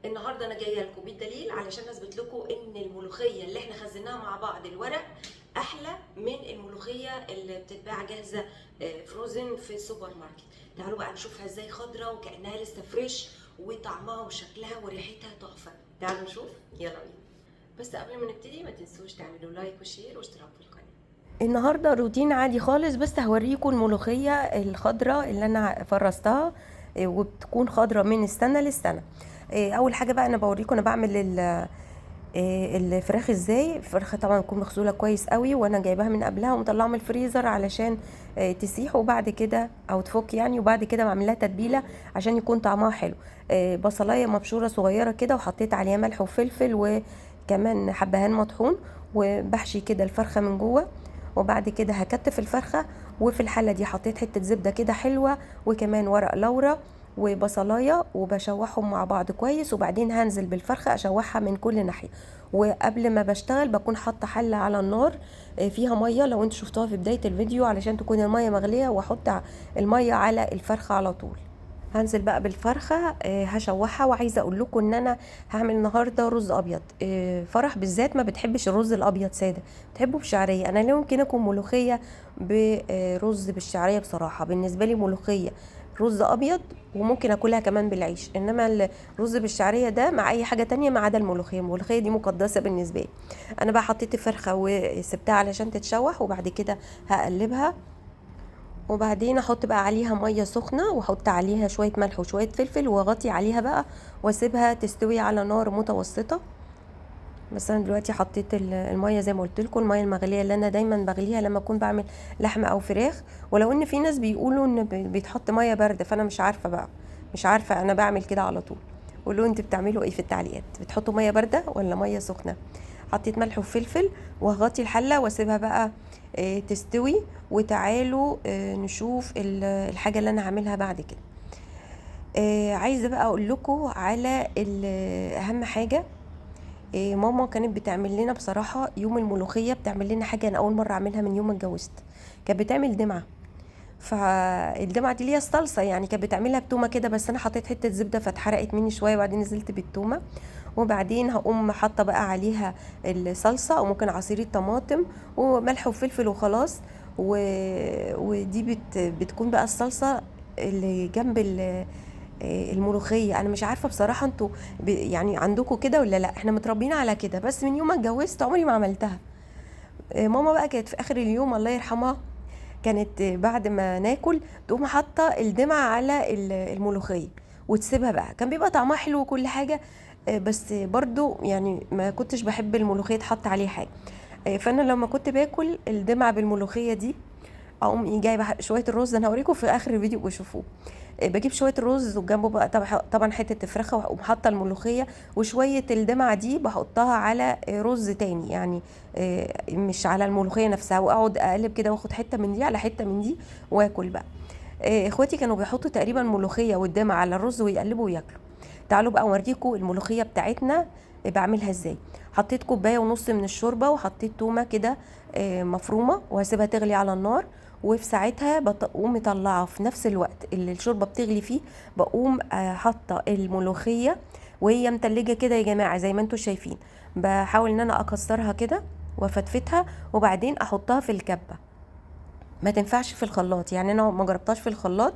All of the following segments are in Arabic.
النهارده انا جايه لكم بالدليل علشان اثبت لكم ان الملوخيه اللي احنا خزناها مع بعض الورق احلى من الملوخيه اللي بتتباع جاهزه فروزن في السوبر ماركت. تعالوا بقى نشوفها ازاي خضره وكانها لسه فريش، وطعمها وشكلها وريحتها تحفه. تعالوا نشوف، يلا بينا. بس قبل ما نبتدي ما تنسوش تعملوا لايك وشير واشتراك في القناه. النهارده روتين عادي خالص، بس هوريكم الملوخيه الخضراء اللي انا فرستها، وبتكون خضراء من السنه للسنه. اول حاجه بقى انا بوريكم انا بعمل الفراخ ازاي. الفراخ طبعا تكون مغسوله كويس قوي، وانا جايباها من قبلها ومطلعها من الفريزر علشان تسيح، وبعد كده او تفك يعني، وبعد كده بعمل لها تتبيله عشان يكون طعمها حلو. بصلايه مبشوره صغيره كده، وحطيت عليها ملح وفلفل وكمان حبهان مطحون، وبحشي كده الفرخه من جوه. وبعد كده هكتف الفرخه، وفي الحله دي حطيت حته زبده كده حلوه، وكمان ورق لورا وبصلايه، وبشوحهم مع بعض كويس. وبعدين هنزل بالفرخه اشوحها من كل ناحيه. وقبل ما بشتغل بكون حاطه حله على النار فيها ميه، لو انتوا شفتوها في بدايه الفيديو، علشان تكون الميه مغليه، واحط الميه على الفرخه على طول. هنزل بقى بالفرخه هشوحها. وعايزه اقول لكم ان انا هعمل النهارده رز ابيض. فرح بالذات ما بتحبش الرز الابيض ساده، بتحبه بشعريه. انا لا يمكن اكل ملوخيه برز بالشعريه، بصراحه بالنسبه لي ملوخيه رز ابيض، وممكن اكلها كمان بالعيش، انما الرز بالشعريه ده مع اي حاجه تانية ما عدا الملوخيه. الملوخيه دي مقدسه بالنسبه لي. انا بقى حطيت الفرخه وسبتها علشان تتشوح، وبعد كده هقلبها. وبعدين احط بقى عليها ميه سخنه، واحط عليها شويه ملح وشويه فلفل، واغطي عليها بقى واسيبها تستوي على نار متوسطه. بس انا دلوقتي حطيت الميه زي ما قلت لكم، الميه المغليه اللي انا دايما بغليها لما اكون بعمل لحمه او فراخ. ولو ان في ناس بيقولوا ان بيتحط ميه بارده، فانا مش عارفه بقى، مش عارفه، انا بعمل كده على طول. قولوا انتوا بتعملوا ايه في التعليقات، بتحطوا ميه بارده ولا ميه سخنه؟ حطيت ملح وفلفل، وهغطي الحله واسيبها بقى تستوي. وتعالوا نشوف الحاجه اللي انا هعملها بعد كده. عايزه بقى اقول لكم على اهم حاجه. ماما كانت بتعمل لنا بصراحه يوم الملوخيه، بتعمل لنا حاجه انا اول مره اعملها من يوم ما اتجوزت. كانت بتعمل دمعه. فالدمعه دي ليها صلصه يعني، كانت بتعملها بتومه كده، بس انا حطيت حته زبده فاتحرقت مني شويه، وبعدين نزلت بالتومه. وبعدين هقوم حاطه بقى عليها الصلصه، او ممكن عصير الطماطم وملح وفلفل وخلاص. و... ودي بتكون بقى الصلصه اللي جنب الملوخيه. انا مش عارفه بصراحه انتوا يعني عندكم كده ولا لا. احنا متربيين على كده، بس من يوم ما اتجوزت عمري ما عملتها. ماما بقى كانت في اخر اليوم الله يرحمها، كانت بعد ما ناكل تقوم حاطه الدمعه على الملوخيه وتسيبها بقى. كان بيبقى طعمها حلو وكل حاجه، بس برضو يعني ما كنتش بحب الملوخيه تحط عليه حاجه. فانا لما كنت باكل الدمعه بالملوخيه دي، اقوم جايبه شويه الرز. انا هوريكم في اخر الفيديو وشوفوه. بجيب شويه رز، وجنبه بقى طبعا حته فراخه، واقوم حاطه الملوخيه، وشويه الدمعه دي بحطها على رز تاني يعني، مش على الملوخيه نفسها. واقعد اقلب كده، واخد حته من دي على حته من دي واكل بقى. اخواتي كانوا بيحطوا تقريبا ملوخيه والدمعه على الرز ويقلبوا وياكلوا. تعالوا بقى اوريكم الملوخيه بتاعتنا بعملها ازاي. حطيت كوبايه ونص من الشوربه، وحطيت تومه كده مفرومه، وهسيبها تغلي على النار. وفي ساعتها بقوم مطلعه في نفس الوقت اللي الشوربه بتغلي فيه، بقوم حاطه الملوخيه وهي متلجه كده يا جماعه، زي ما انتم شايفين. بحاول ان انا اكسرها كده وافتفتها، وبعدين احطها في الكبه. ما تنفعش في الخلاط يعني، انا ما جربتهاش في الخلاط.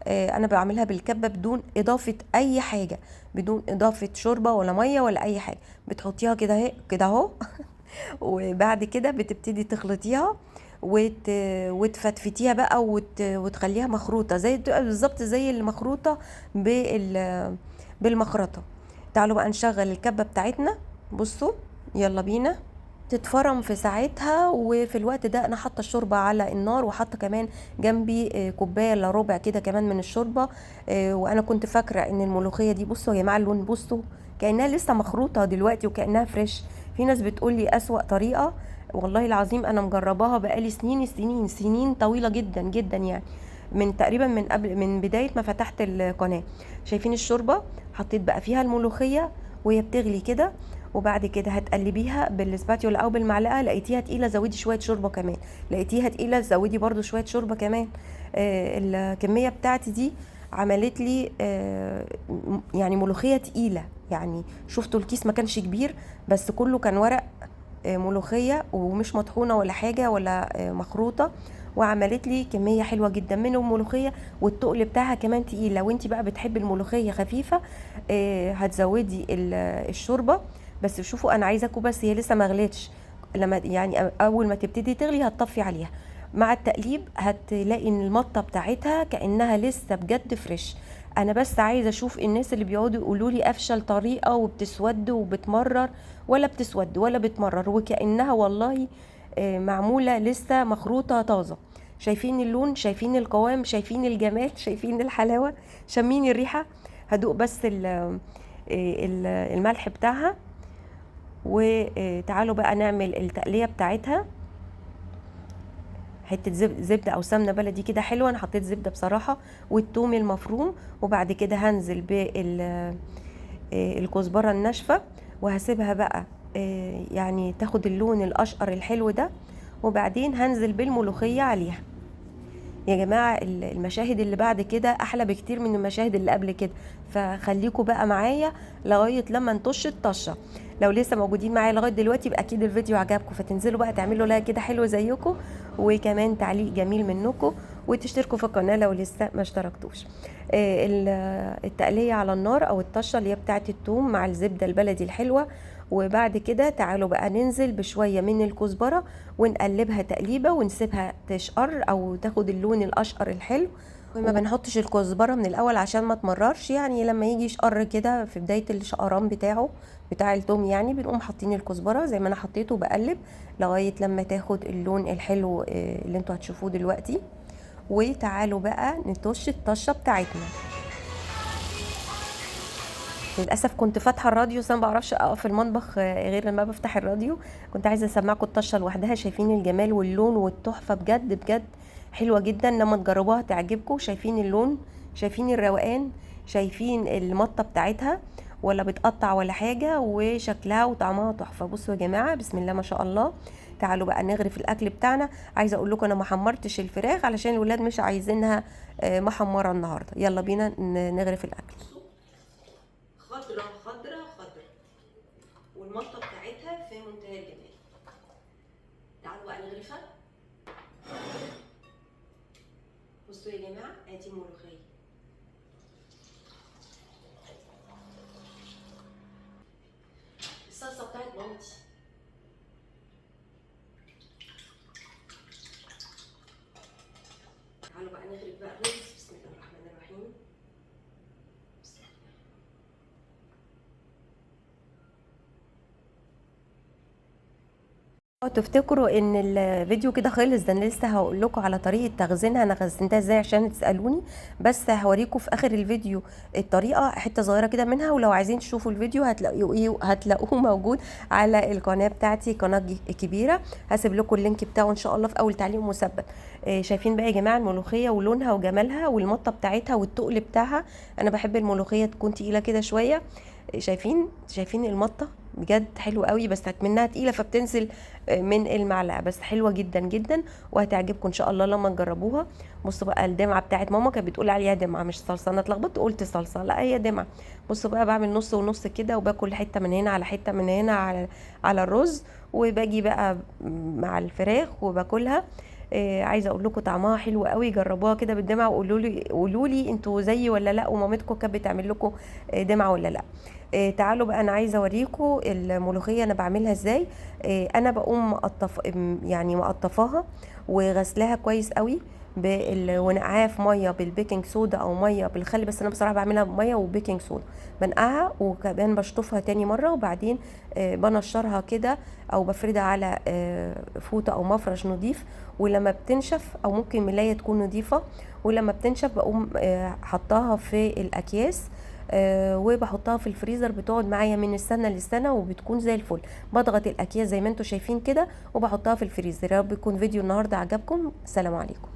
انا بعملها بالكبه بدون اضافه اي حاجه، بدون اضافه شوربه ولا ميه ولا اي حاجه. بتحطيها كده اهي كده اهو وبعد كده بتبتدي تخلطيها وتفتفتيها بقى وتخليها مخروطه، زي تبقى بالظبط زي المخروطه بالمخرطه. تعالوا بقى نشغل الكبه بتاعتنا. بصوا، يلا بينا. تتفرم في ساعتها، وفي الوقت ده انا حاطه الشوربه على النار، وحاطه كمان جنبي كوبايه الا ربع كده كمان من الشوربه. وانا كنت فاكره ان الملوخيه دي، بصوا يا جماعه اللون، بصوا كانها لسه مخروطه دلوقتي وكانها فريش. في ناس بتقول لي اسوأ طريقه، والله العظيم انا مجرباها بقالي سنين سنين سنين طويله جدا جدا يعني، من تقريبا من قبل، من بدايه ما فتحت القناه. شايفين الشوربه؟ حطيت بقى فيها الملوخيه وهي بتغلي كده، وبعد كده هتقلبيها بالسباتيولا او بالمعلقه. لقيتيها تقيله، زودي شويه شوربه كمان. لقيتيها تقيله، زودي برضو شويه شوربه كمان. الكميه بتاعتي دي عملت لي يعني ملوخيه تقيله يعني شفتوا الكيس ما كانش كبير، بس كله كان ورق ملوخيه ومش مطحونه ولا حاجه ولا مخروطه، وعملت لي كميه حلوه جدا من الملوخيه، والتقل بتاعها كمان تقيل. لو انت بقى بتحبي الملوخيه خفيفه هتزودي الشوربه. بس شوفوا انا عايزاكم، بس هي لسه ما غليتش، لما يعني اول ما تبتدي تغلي هتطفي عليها. مع التقليب هتلاقي ان المطه بتاعتها كانها لسه بجد فريش. انا بس عايزه اشوف الناس اللي بيقعدوا يقولوا لي افشل طريقه وبتسود وبتمرر، ولا بتسود ولا بتمرر، وكانها والله معموله لسه مخروطه طازه. شايفين اللون، شايفين القوام، شايفين الجمال، شايفين الحلاوه، شامين الريحه. هدوق بس الملح بتاعها. وتعالوا بقى نعمل التقليه بتاعتها. حته زبده او سمنه بلدي كده حلوه، انا حطيت زبده بصراحه، والثوم المفروم. وبعد كده هنزل بالكزبره الناشفه، وهسيبها بقى يعني تاخد اللون الاشقر الحلو ده. وبعدين هنزل بالملوخيه عليها. يا جماعه المشاهد اللي بعد كده احلى بكتير من المشاهد اللي قبل كده، فخليكم بقى معايا لغايه لما نطش الطشه. لو لسه موجودين معايا لغايه دلوقتي يبقى اكيد الفيديو عجبكم، فتنزلوا بقى تعملوا لايك كده حلو زيكم، وكمان تعليق جميل منكم، وتشتركوا في القناه لو لسه ما اشتركتوش. التقليه على النار او الطشه اللي هي بتاعه الثوم مع الزبده البلدي الحلوه. وبعد كده تعالوا بقى ننزل بشويه من الكزبره، ونقلبها تقليبه ونسيبها تشقر او تاخد اللون الاشقر الحلو. وما بنحطش الكزبره من الاول عشان ما تمررش، يعني لما يجي يشقر كده في بدايه الشقران بتاعه بتاع التوم، يعني بنقوم حاطين الكزبره زي ما انا حطيته، وبقلب لغايه لما تاخد اللون الحلو اللي انتوا هتشوفوه دلوقتي. وتعالوا بقى نطش الطشه بتاعتنا. للاسف كنت فاتحه الراديو، بس انا ما بعرفش اقف في المطبخ غير لما بفتح الراديو. كنت عايزه اسمعكم الطشه لوحدها. شايفين الجمال واللون والتحفه بجد بجد حلوه جدا، لما تجربوها تعجبكم. شايفين اللون، شايفين الروقان، شايفين المطه بتاعتها، ولا بتقطع ولا حاجه، وشكلها وطعمها تحفه. بصوا يا جماعه، بسم الله ما شاء الله. تعالوا بقى نغرف الاكل بتاعنا. عايزه اقول لكم انا ما حمرتش الفراخ علشان الولاد مش عايزينها محمره النهارده. يلا بينا نغرف الاكل. خضرة خضرة خضرة، والمطة بتاعتها في منتهى الجمال. تعالوا بقى نغرفها. بصوا يا جماعة، ادي الملوخية. الصلصة بتاعت مامتي. تعالوا بقى نغرف بقى الرز. بسم الله الرحمن الرحيم. تفتكروا ان الفيديو كده خلص؟ ده انا لسه هقول لكم على طريقه تخزينها، انا خزنتها ازاي عشان تسالوني. بس هوريكم في اخر الفيديو الطريقه، حته صغيره كده منها. ولو عايزين تشوفوا الفيديو هتلاقوه موجود على القناه بتاعتي، قناه كبيره. هسيب لكم اللينك بتاعه ان شاء الله في اول تعليق مثبت. شايفين بقى يا جماعه الملوخيه ولونها وجمالها والمطه بتاعتها والتقل بتاعها. انا بحب الملوخيه تكون تقيله كده شويه. شايفين المطه بجد حلوه قوي، بس منها تقيله فبتنزل من المعلقه، بس حلوه جدا جدا وهتعجبكم ان شاء الله لما تجربوها. بصوا بقى الدمعه بتاعت ماما، كانت بتقول عليها دمعه مش صلصه، انا اتلخبطت قلت صلصه، لا هي دمعه. بصوا بقى بعمل نص ونص كده، وباكل حته من هنا على حته من هنا على الرز، وباجي بقى مع الفراخ وباكلها. عايزه اقول لكم طعمها حلو قوي. جربوها كده بالدمعه وقولوا لي انتوا زيي ولا لا، ومامتكم كانت بتعمل لكم دمعه ولا لا. تعالوا بقى انا عايزه اوريكم الملوخيه انا بعملها ازاي. انا بقوم يعني مقطفاها وغسلاها كويس قوي ونقعاها في ميه بالبيكنج صودا او ميه بالخل، بس انا بصراحه بعملها بميه وبيكنج صودا. بنقعها وكمان بشطفها تاني مره، وبعدين بنشرها كده او بفردها على فوطه او مفرش نظيف. ولما بتنشف، او ممكن ملايه تكون نظيفه، ولما بتنشف بقوم حطاها في الاكياس وبحطها في الفريزر، بتقعد معايا من السنه للسنه وبتكون زي الفل. بضغط الاكياس زي ما انتم شايفين كده وبحطها في الفريزر. يا رب يكون فيديو النهارده عجبكم. السلام عليكم.